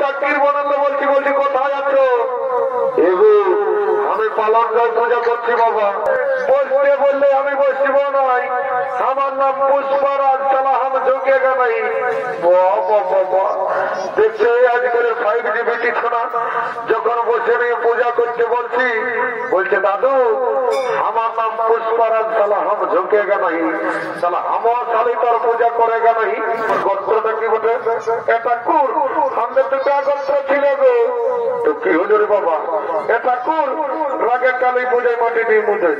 চাকরির বনালে বলছি বলছি কোথায় আছো? এগো আমি পালন গাছ পূজা করছি বাবা। বসতে বললে আমি বসবো নাই। আমার নাম পুষ্পরাজ, চালা হাম ঝুঁকেগা নাই। দেখছো আজকালের 5G বিটিছনা যখন বসে নিয়ে পূজা করতে বলছি, বলছে দাদু আমার নাম পুষ্পরাজ, চালা হাম ঝুঁকেগা নাই, চালা আমার শাড়ি তার পূজা করেগা নাই। গোত্রটা কি বটে? এটা কুর। আমাদের দুটো গোত্র ছিল গো। তো কি হলো রে বাবা? এটা কুর রাগে কালী পূজায় মাটি দিয়ে মুদে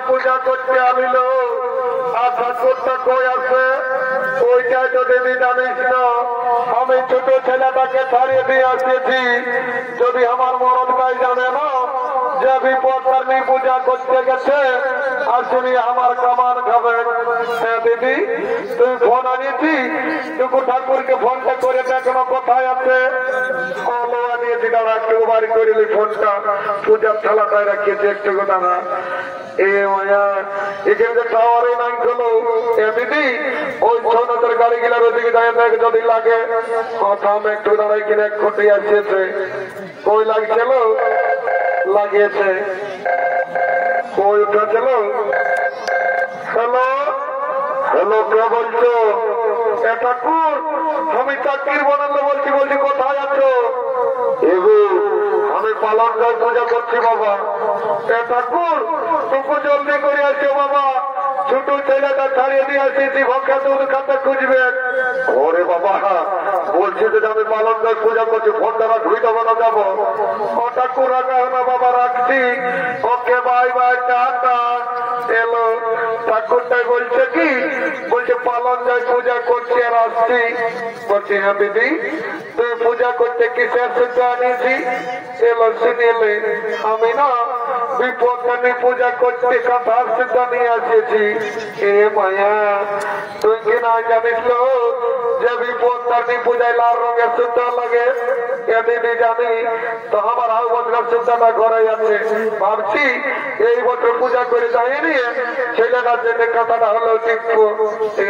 পূজা করতে আনিল। আশা করতে কই আছে ওইটা যদি জানিস না, আমি ছোট ছেলেটাকে ছাড়িয়ে দিয়ে আসতেছি। যদি আমার মরণ ভাই জানে না যে বিপত্তারিণী পূজা করতে গেছে, আসেনি আমার কামান খাবে। হ্যাঁ দিদি তুই ফোন আনিয়েছি, টুকু ঠাকুরকে ফোনটা করে দেখো কোথায় আছে। আনিয়েছি দাদা, একটু বাড়ি করিলি ফোনটা, পূজার থালাটায় রাখিয়েছি একটু দাদা। এ মায়া এখানে টাওয়ারে নাই কোনো। দিদি ওই ছনাদের গাড়ি গিলার ওদিকে যায় দেখ যদি লাগে। কথা আমি একটু দাঁড়াই কিনে এক কোটি আসিয়েছে। কই লাগছিল লাগিয়েছে, কই উঠেছিল। হ্যালো হ্যালো কে বলছো? এটা কুর। আমি চাকরির বনালে বলছি বলছি কোথায় আছো? এগো আমি পালন গাছ পূজা করছি বাবা। এটা কুর টুকু জলদি করে আসো বাবা। ছোট ছেলেটা ছাড়িয়ে দিয়ে আসিছি, ভক্ষা দুধ খাতে খুঁজবে। ওরে বাবা বলছি যে আমি পালন গাছ পূজা করছি, ফোন দ্বারা ধুই দেবো না যাবো। ও ঠাকুর রাখা না বাবা, রাখছি। Okay bye bye tata. এলো ঠাকুরটাই বলছে কি, বলছে পালন গাছ পূজা করছি আর আসছি। বলছি হ্যাঁ দিদি তুই পূজা করতে কিসের সিদ্ধ আনিয়েছি? এলো শুনিলে আমি না বিপত্তারিণী পূজা করতে কাঁথার সিদ্ধ নিয়ে আসিয়েছি। এ মায়া তুই কি না জানিস লো যে বিপত্তারিণী পূজায় লাল রঙের সিদ্ধ লাগে? এ দিদি জানি তো আমার হাউ বছর সিদ্ধটা ঘরে আছে। ভাবছি এই বছর পূজা করে যাইনি, ছেলেটার জন্য কথাটা হলো টিকবো।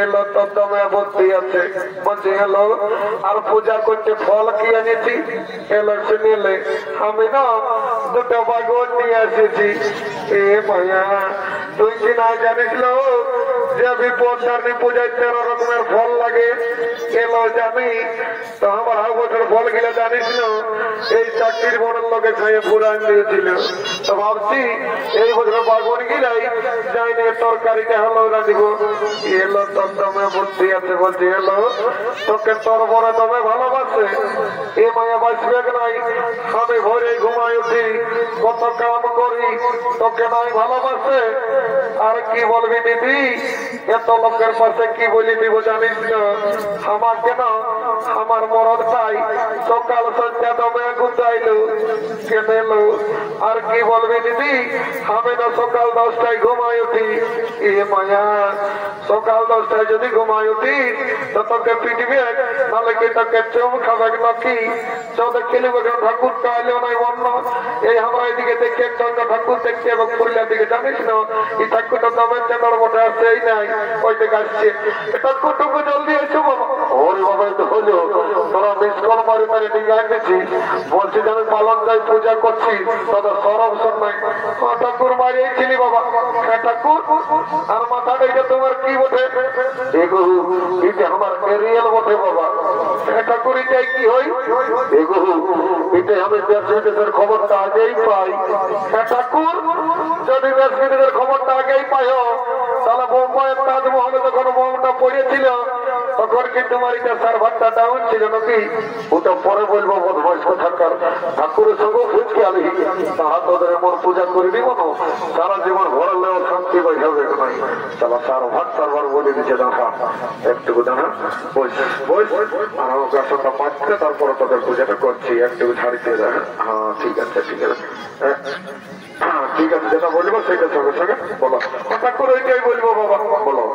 এলো তদ্দমে বুদ্ধি আছে। বলছি এলো আর পূজা করতে ফল কি এনেছি? এলো শুনিলে আমি না দুটো বাগন নিয়ে এসেছি। এ মায়া তুই কি না জানিস লো যে বিপত্তারিণী পূজায় 13 রকমের ফল লাগে? এলো জানি তো আমার হাউ বছর ফল গিলে জানিস না এই চাকরির বড় লোকে খাইয়ে পুরান দিয়েছিল। তো ভাবছি এই বছর বাগন গিলাই যাইনি তরকারিটা হলো রাঁধিব। এলো তোর দমে বুদ্ধি আছে। বলছি এলো তোকে তোর বড় দমে ভালোবাসে, এ মায়া বাঁচবে নাই। আমি ভোরে ঘুমাই উঠি, কত কাম করি, তোকে নাই ভালোবাসে। আর কি বলবি দিদি, এত লোকের পাশে কি বলি দিব জানিস না? আমাকে না আমার মরদটাই সকাল সন্ধ্যা দমে গুজাইলো কেঁদেল। আর কি বলবি দিদি, আমি না সকাল 10টায় ঘুমাই উঠি। এ মায়া, সকাল 10টায় যদি ঘুমাই উঠি তো তোকে পিটবে, নাহলে কি তোকে চুম খাবে নাকি? চোখে খেলিব ঠাকুর চাইলেও নাই বন্য। এই আমরা এদিকে দেখি একটা ঠাকুর দেখছি এবং পুরুলিয়ার দিকে জানিস না, এই ঠাকুরটা দমের চাঁদার মধ্যে আসছে, এই নাই ওই দিকে আসছে। ঠাকুরটুকু জলদি এসো বাবা। ওরে বাবা, তো হলো তোরা মিস কল মারি মারি ডিঙে আনতেছিস, বলছি যে আমি পালন যাই পূজা করছি, তাদের সরব শোন নাই। ঠাকুর মারিয়েছিলি বাবা। ঠাকুর আর মাথাটা এটা তোমার কি বটে? এগো এটা আমার ক্যারিয়াল বটে বাবা। ঠাকুর এটাই কি হই? এগো এটা আমি দেশ বিদেশের খবরটা আগেই পাই। ঠাকুর যদি দেশ বিদেশের খবরটা আগেই পাই, তাহলে বোম্বাইয়ের তাজমহলে যখন বোমটা পড়েছিল তখন কি তোমার এটা সার্ভারটা ডাউন ছিল নাকি? ওটা পরে বলবো বদমাইশ কথাকার। ঠাকুরের সঙ্গে ফুচকে আলি তাহা তোদের এমন পূজা করে দিব না, সারা জীবন ঘরেও শান্তি বাজাবে নাই। তাহলে সার্ভার বলে দিচ্ছে দাঁড়া একটুকু দাঁড়া বস বস, আর আমাকে আসনটা পাচ্ছে, তারপরে তোদের পূজাটা করছি। একটুকু ছাড়িতে দেয়। হ্যাঁ ঠিক আছে ঠিক আছে ঠিক আছে, যেটা বলবো সেটা সঙ্গে সঙ্গে বলো। ঠাকুর ওইটাই বলবো বাবা। বলো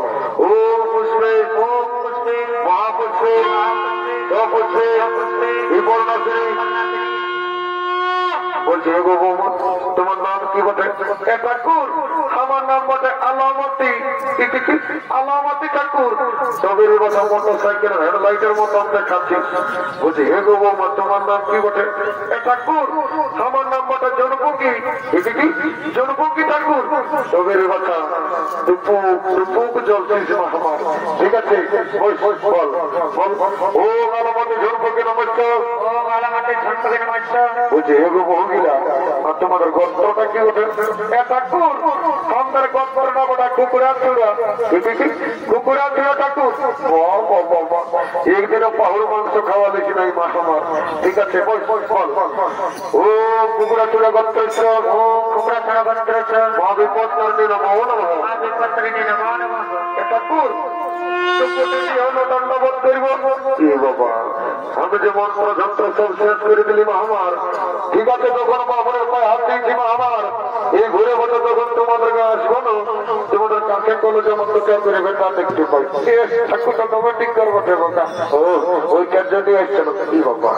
ও পুষ্পে ও পুষ্পে মহাপুষ্পে পুষ্পে বিপর্ণাশ্রী। বলছি গো বৌমা, তোমার নাম কি বটে? ঠাকুর আমার নাম বটে আলামতি। আলামতি ঠাকুর। সবের কথা মোটর সাইকেলের হেডলাইটের মতো দেখাচ্ছি। বলছি হে গো বৌমা, তোমার নাম কি বটে? ঠাকুর আমার নাম বটে জনপুকি। জনপুকি ঠাকুর। সবের কথা দুপুক জলছিস আমার। ঠিক আছে বল ও আলামতি জনপুকি নমস্কার। ও আলামতি জনপুকি নমস্কার। বলছি হে গো মহিলা, আর তোমাদের গোত্রটা কি ওঠে? ঠাকুর আমাদের গোত্র না বটা কুকুরা চূড়া। কুকুরা চূড়া ঠাকুর। একদিনও পাহুড় মাংস খাওয়া দেখি নাই মা আমার। ঠিক আছে বল ও কুকুরা চূড়া গোত্রেশ্বর। ও কুকুরা চূড়া গোত্রেশ্বর। মা বিপত্তারিণী নমঃ নমঃ। মা বিপত্তারিণী নমঃ নমঃ। ঠাকুর দণ্ডবোধ করব। বাবা আমি যে মন্ত্র যন্ত্র সব শেষ করে দিলি মা আমার। ঠিক আছে, তখন বাবুরের পায়ে হাত দিয়েছি মা আমার। এই ঘুরে বসে তখন তোমাদেরকে আসবো না, তোমাদের কাছে কোনো যেমন তো কেউ করে বেটা দেখতে পাই। ঠাকুরটা তোমার ঠিক করবো বোকা। ও ওই কাজ যদি আসছে না কি বাবা,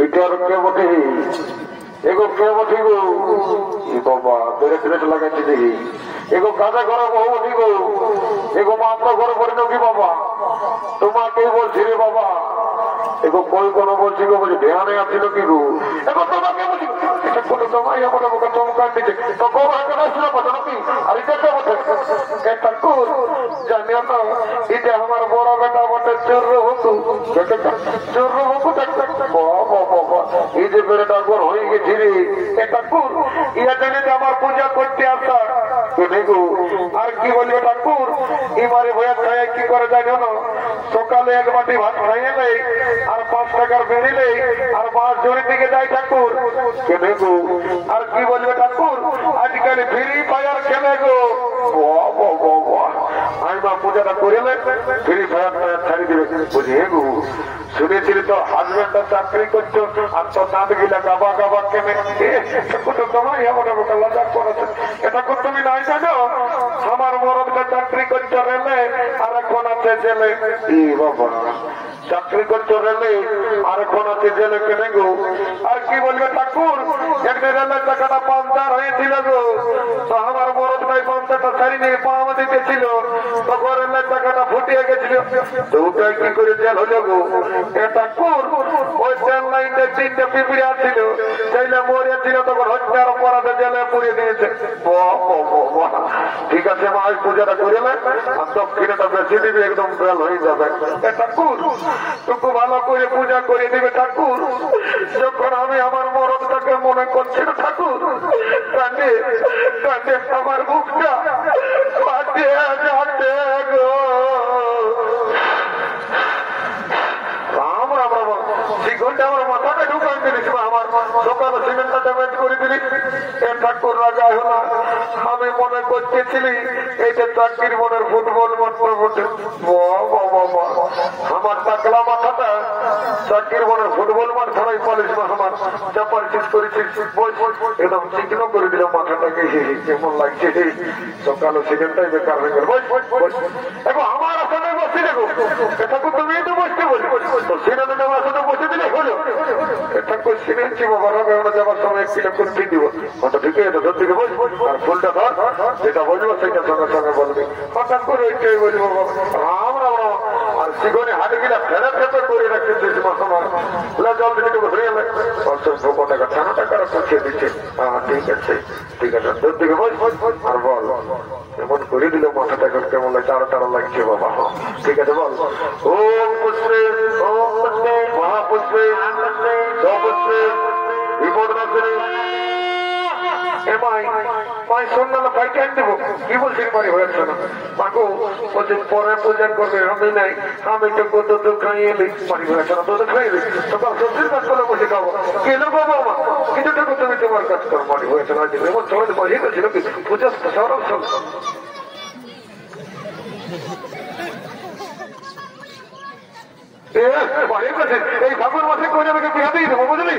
এটা আর কে বটে? এগো কে বটি গো? বাবা বেড়ে ফিরে লাগাচ্ছি দেখি। এগো কাজা ঘরে বহু বটি গো। এগো মাত্র ঘরে পড়ি নাকি বাবা? তোমাকেই বলছি রে বাবা। এগো কই কোনো বলছি গো, বলছি ধ্যানে আছিল কি গো? এগো তোমাকে বলছি কোনো তোমায় আমার মুখে চমকান দিচ্ছে তো গো হাতে আসছিল কথা নাকি? আর এটা কে বটে? ঠাকুর জানিও না, এটা আমার বড় বেটা বটে চোর হুকু। চোর হুকু এই যে বেড়েটা গোর হয়ে গেছি রে। ঠাকুর ইয়া জানি আমার পূজা করতে আসা। আর কি বলবে ঠাকুর, এবারে ভয়া খায় কি করে জানো না? সকালে এক বাটি ভাত খাইয়ে নেই, আর 5 টাকার বেড়ে নেই, আর মাছ জড়ির দিকে যায় ঠাকুর। কেনে গো? আর কি বলবে ঠাকুর, আজকাল ফ্রি ফায়ার খেলে গো। আমি বা পূজাটা করে ফ্রি ফায়ার ছাড়ি দিবে। বুঝি হে গো, শুনেছিলি তো হাজবেন্ডটা চাকরি করছো, আর তোর দাঁত গিলা গাবা গাবা কেনে। তোমার এমন লজা করেছে। এটা তুমি নাই জানো, আমার মরদটা চাকরি করছো রেলে, আর এখন আছে জেলে। বাবা চাকরি করছো রেলে, আর এখন আছে জেলে। কেনে গো? আর কি বলবে ঠাকুর, একদিন রেলের টাকাটা পাঞ্চার হয়েছিল গো, তো আমার মরদ ভাই পাঞ্চারটা ছাড়ি নিয়ে পাওয়া দিতেছিল, তখন রেলের টাকাটা ফুটিয়ে গেছিল। তো ওটাই কি করে জেল হলো গো? ঠাকুর ওই ট্রেন লাইনে 3টে পিঁপড়ে ছিল, সেইলে মরিয়াছিল, তখন হত্যার অপরাধে জেলে পুড়িয়ে দিয়েছে। ঠিক আছে মা, ওই পূজাটা করে নেন, আর দক্ষিণেটা বেশি দিবি, একদম বেল হয়ে যাবে। ঠাকুর টুকু ভালো করে পূজা করে দিবে ঠাকুর। যখন আমি আমার মরদটাকে মনে করছি না ঠাকুর, কাঁদে কাঁদে আমার মুখটা কাঁদে যাতে গো। আমার মাথাটা ঢুকাই দিলিস, আমার সকালে সিমেন্টটা ড্যামেজ করে দিলিস। ঠাকুর রাজা হল, আমি মনে করতেছিলি এইটা চাকরির মনের ফুটবল মাত্র বটে। আমার টাকলা মাথাটা চাকরির বলে ফুটবল মাঠ ছড়াই পালিস আমার চাপার চিজ করেছিস একদম চিকনো করে দিল মাথাটাকে কেমন লাগছে সকালে সেকেন্ডটাই বেকার হয়ে গেল এখন আমার আসলে বসে দেখো এটা তুমি তো বসতে বলি তো সিনেমা যাওয়ার সাথে বসে দিলে হলো এটা কই সিনেছি বাবা রবে আমরা যাওয়ার সময় একটু করে ফি দিব কত ঠিক আছে ধর দিকে বস আর ফুলটা ধর যেটা বলবো সেটা সঙ্গে সঙ্গে বলবি হঠাৎ করে ওইটাই বলবো রাম রাম রাম আর শিখনে হাটে গেলে ফেরা ফেপে করে রাখতে দিয়েছি মাসামার জল দিকে বসে গেলে 50 টাকা 10 টাকা পৌঁছে দিচ্ছে হ্যাঁ ঠিক আছে ধর দিকে বস আর বল এমন করে দিল মাথাটা কেমন লাগে টাড়া লাগছে বাবা ঠিক আছে বল ওম পুষ্পে মহাপুষ্পে সপুষ্পে বিপদ নাশিনী কি বলছি বাড়ি হয়েছে না মাগো বলছে পরে পূজা করবে আমি নাই আমি তো দুধ খাইয়ে এলি বাড়ি হয়েছে না দুধ খাইয়ে সকাল সবজির কাজ করে বসে খাবো কেন বাবা মা কিন্তু দেখো তুমি তোমার কাজ করো বাড়ি হয়েছে না এমন চলে বসে গেছিল কি পূজা সরব সব এই ঠাকুর মাসে কোনে বিহাতেই দেবো বুঝলি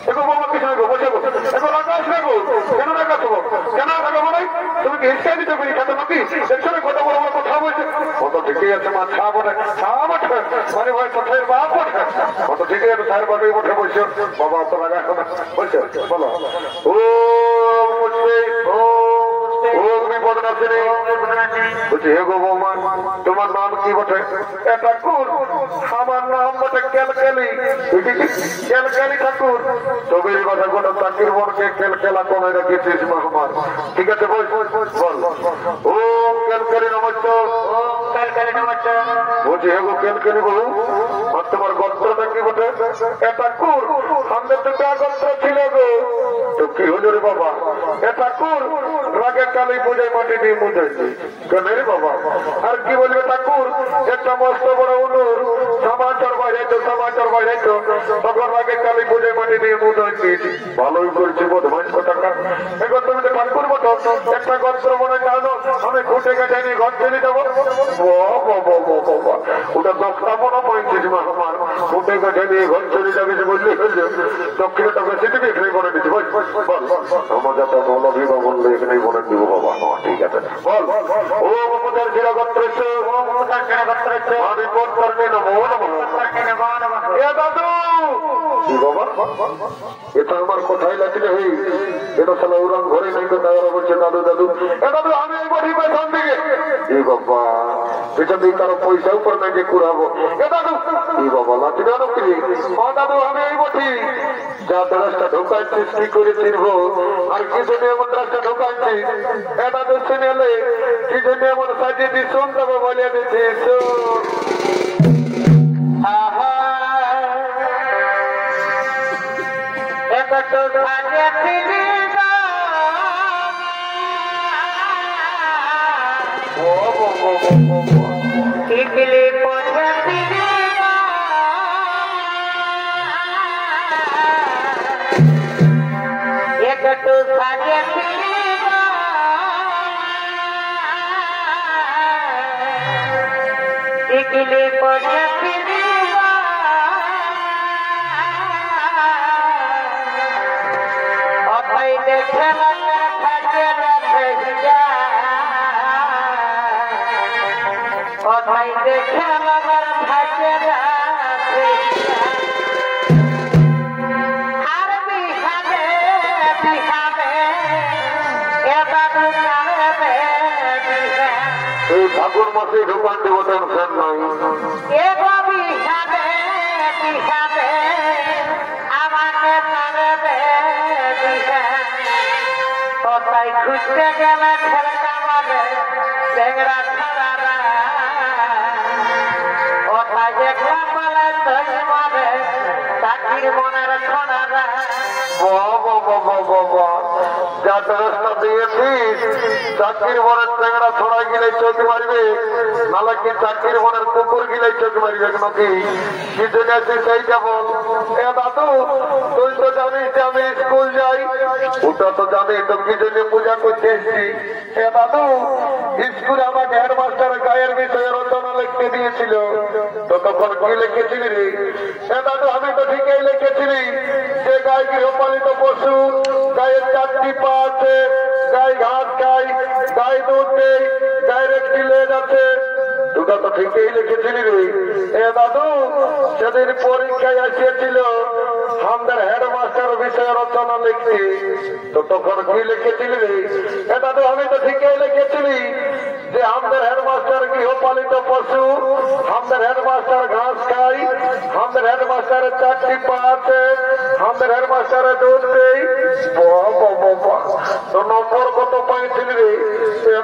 এখন বাবা কিছু রাখবো বসে এখন আকাশ রাখবো কেন রাখাবো কেন রাখাবো নাই তুমি কি হিসা দিতে পারি খাতে নাকি দেখছো কথা বলো আমার কথা বলছে কত ঠিকই আছে মা ছা বটে মানে ভাই কোথায় বাপ বটে কত ঠিকই আছে সাহেব বাপে বসে বলছো বাবা তো লাগা এখন বলছো বলো ও মুঝে ও বিপদ নাশিনী বলছি হে গো বৌমা তোমার নাম কি বটে এটা ঠাকুর আমার নাম বটে কেলকেলি ঠাকুর তবে এই কথা কোনো চাকরির বনকে কেলকেলা কমে রেখেছিস আমার ঠিক আছে বল ও কেলকেলি নমস্কার বলছি হে গো কেলকেলি বলু আর তোমার গোত্রটা কি বটে এটা ঠাকুর আমাদের দুটা গোত্র ছিল গো তো কি হলো রে বাবা এটা ঠাকুর রাগের কালী পূজায় মাটি দিয়ে মুজাইছি কেন রে বাবা আর কি বলবে ঠাকুর একটা মস্ত বড় উনুর সমাচার বাইরাইতো তখন রাগের কালী পূজায় মাটি দিয়ে মুজাইছি ভালোই করেছি বোধ 500 টাকা এখন তুমি তো ঠাকুর মতো একটা গন্ত্র মনে জানো আমি ঘুটে গেছে নিয়ে ঘর চলে যাবো ওটা 10টা মনে পাইছিস মা আমার ঘুটে গেছে নিয়ে ঘর চলে যাবে বললে দক্ষিণে টাকা সেটাকে এখানে বলে দিচ্ছি বল আমার যাতে মৌলভী বা বললে এখানেই বলে দিব বাবা ঠিক আছে বল ও মমতার ছেড়া গত্র আমি কোন করবে না দাদু কি বাবা এটা আমার কোথায় লাগলে হই এটা সালা উড়ান ঘরে নাই তো তারা বলছে দাদু দাদু আমি এই বাড়ি পেছন দিকে এ বাবা পেছন দিকে কারো পয়সা উপর নাই যে কুড়াবো এ দাদু কি বাবা লাঠি জানো কি দাদু আমি এই বটি যা রাস্তা ঢোকাচ্ছিস কি করে চিনবো আর কি জন্য এমন রাস্তা ঢোকাচ্ছি এটা তো শুনেলে কি জন্য এমন সাজিয়ে দিস শুন তবে বলে দিচ্ছিস ঠাকুর মাসে ঢোকান দেব টেনশন নাই ঘুরতে গেলে খেলকা মানে টেংরা ছাড়া ওটা দেখলা বলে তুই মানে চাকরির মনের ছড়ারা যাতে রাস্তা দিয়েছিস চাকরির মনের টেংরা ছড়া গিলে চোখ মারবে নাহলে কি চাকরির মনের কুকুর গিলে চোখ মারবে নাকি কি জন্য সেইটা বল এ দাদু তুই তো জানিস যে আমি স্কুল যাই ওটা তো জানি তো কি জন্য পূজা করতে এসছি। দাদু স্কুলে আমাকে হেডমাস্টার গায়ের বিষয়ে রচনা লিখতে দিয়েছিল, তো তখন কি লিখেছিলি রে? দাদু আমি তো ঠিকই লিখেছিলি যে গায়ে গৃহপালিত পশু, গায়ের 4টি পা আছে, গায়ে ঘাস খায়, গায়ে দুধ দেয়, গায়ের একটি লেজ আছে। তোটা তো ঠিকই লিখেছিলি রে। দাদু সেদিন পরীক্ষায় আসিয়েছিল আমাদের হেডমাস্টার বিষয়ে রচনা লিখতে, তো তখন কি লিখেছিলি রে? দাদু আমি তো ঠিকই লিখেছিলি যে আমাদের হেডমাস্টার গৃহপালিত পশু, আমাদের হেডমাস্টার ঘাস খায়, আমাদের হেডমাস্টারের 4টি পা আছে, আমাদের হেডমাস্টারের দুধ দেয়। তো নম্বর কত পাইছিলি রে?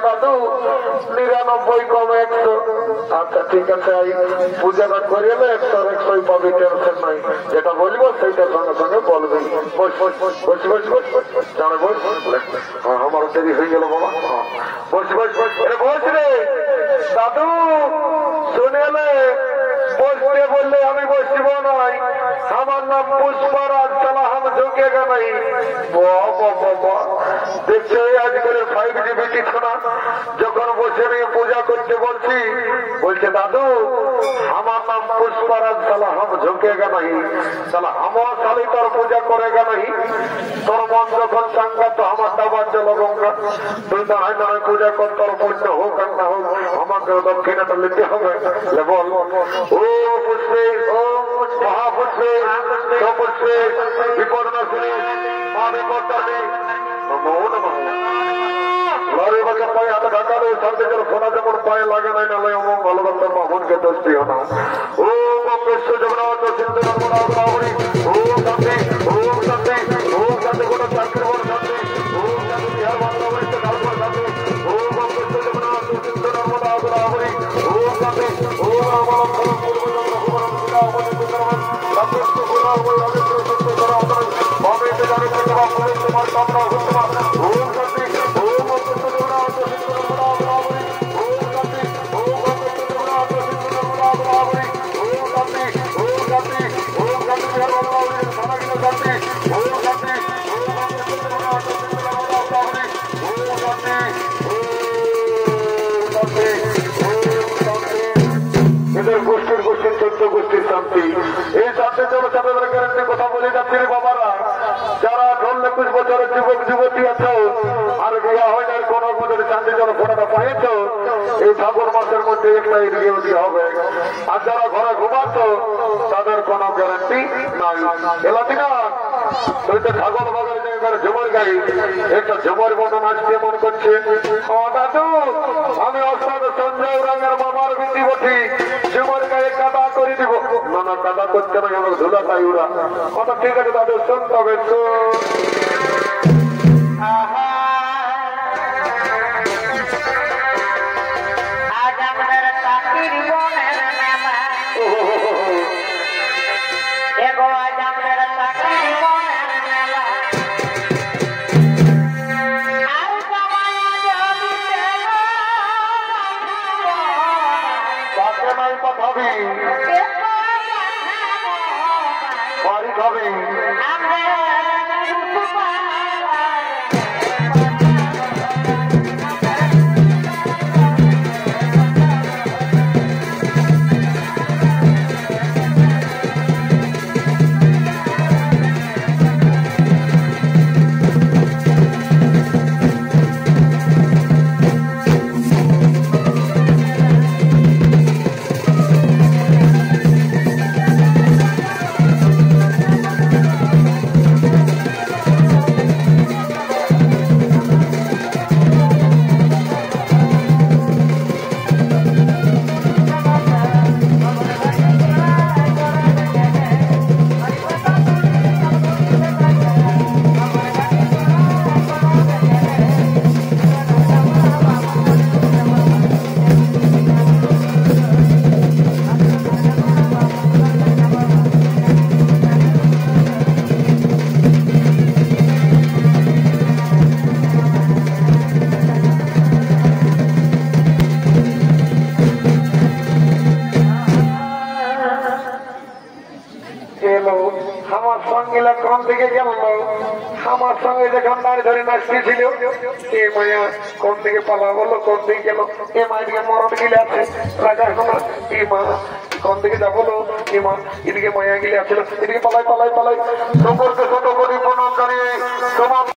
দাদু 99 কম 100। আচ্ছা ঠিক আছে, পূজাটা করিয়ে 100 পাবি, টেনশন নাই। যেটা বলবো সেইটার সঙ্গে সঙ্গে বলবি। জানো বস, আমার দেরি হয়ে গেল বাবা। বস রে দাদু, শুনেলে বসতে বললে আমি বসব নয়। আমার নাম পুষ্পরাজ, সালা হাম ঝুঁকেগা নাই। দেখছো আজকালের 5G বিটিছনা যখন বসে নিয়ে পূজা করতে বলছি, বলছে দাদু আমার নাম পুষ্পরাজ, সালা হাম ঝুঁকেগা নাই। সালা আমার সালি তোর পূজা করেগা নাই। তোর মন যখন চাঙ্গা তো আমার দাবার জলগঙ্গা। তুই তো হয় না পূজা কর, তোর পুণ্য হোক আর না হোক, আমাকে দক্ষিণাটা নিতে হবে। বল ও পুষ্পে, ও মহাপুষ্পে, পুষ্পে বিপদ না শুনি মা বিপদ নেই। লড়ে বাজে পায়ে হাতে ঢাকালে শান্তি করে সোনা যেমন পায়ে লাগে নাই, নালে অমন ভালোবাসার মামনকে দোষ দিও না। ও বিশ্ব জগন্নাথ সিন্ধু নর্মদা গোদাবরী, ও শান্তি, ও শান্তি, ও শান্তি কোনো চাকরি বড় শান্তি, ও শান্তি বিহার বাংলা বলছে ঢালপুর শান্তি, ও বিশ্ব জগন্নাথ সিন্ধু নর্মদা গোদাবরী, ও শান্তি, ও আমার পূর্ব জগন্নাথ অমনি সুন্দরবন সন্তুষ্ট গুণা ওই অবিত্র সত্য করা অপরাধ অমৃত জানে তোমার পুরো তোমার কামনা হুকুমা। ও শান্তি, ও বিশ্ব জগন্নাথ সিন্ধু নর্মদা গোদাবরী, ও শান্তি, ও বিশ্ব জগন্নাথ সিন্ধু নর্মদা গোদাবরী, ও শান্তি, ও শান্তি, ও শান্তি বিহার বাংলা বলছে সারাগিনা শান্তি, ও শান্তি, ও বিশ্ব জগন্নাথ সিন্ধু নর্মদা গোদাবরী, ও শান্তি, ও শান্তি, ও শান্তি। এদের গোষ্ঠীর 14 গোষ্ঠীর শান্তি। এই শান্তির জন্য তাদের গ্যারান্টি কথা বলে যাচ্ছি বাবারা, যারা 21 বছরের যুবক যুবতী আছো আর বিয়া হয় না, কোন মধ্যে শান্তির জন্য ফোটাটা পাইছ, এই ফাগুন মাসের মধ্যে একটা এগিয়ে দিয়ে হবে। আর যারা ঘরে ঘুমাচ্ছ তাদের কোনো গ্যারান্টি নাই। এলাতি না তুই তো ঠাকুর বাগানে এবার ঝুমর গাই, একটা ঝুমর বর্ণন আজকে মন করছে। দাদু আমি অস্তাদ সঞ্জয় রঙের মামার বিন্দি বটি ঝুমর গায়ে কাদা করে দিব। না কাদা করতে না, আমার ধুলা তাই ওরা কথা। ঠিক আছে দাদু শুনতে হবে। বাড়ি খাবে সঙ্গে কোন দিকে গেল আমার সঙ্গে যখন দাঁড়িয়ে ধরে নাচতেছিল এ মায়া কোন দিকে পালা বললো কোন দিকে গেল এ মায়ের দিকে মরণ গিলে আছে রাজা এ মা কোন দিকে যাবো এ মা এদিকে মায়া গিলে আছিল এদিকে পালাই পালাই পালাই সকলকে ছোট করে প্রণাম জানিয়ে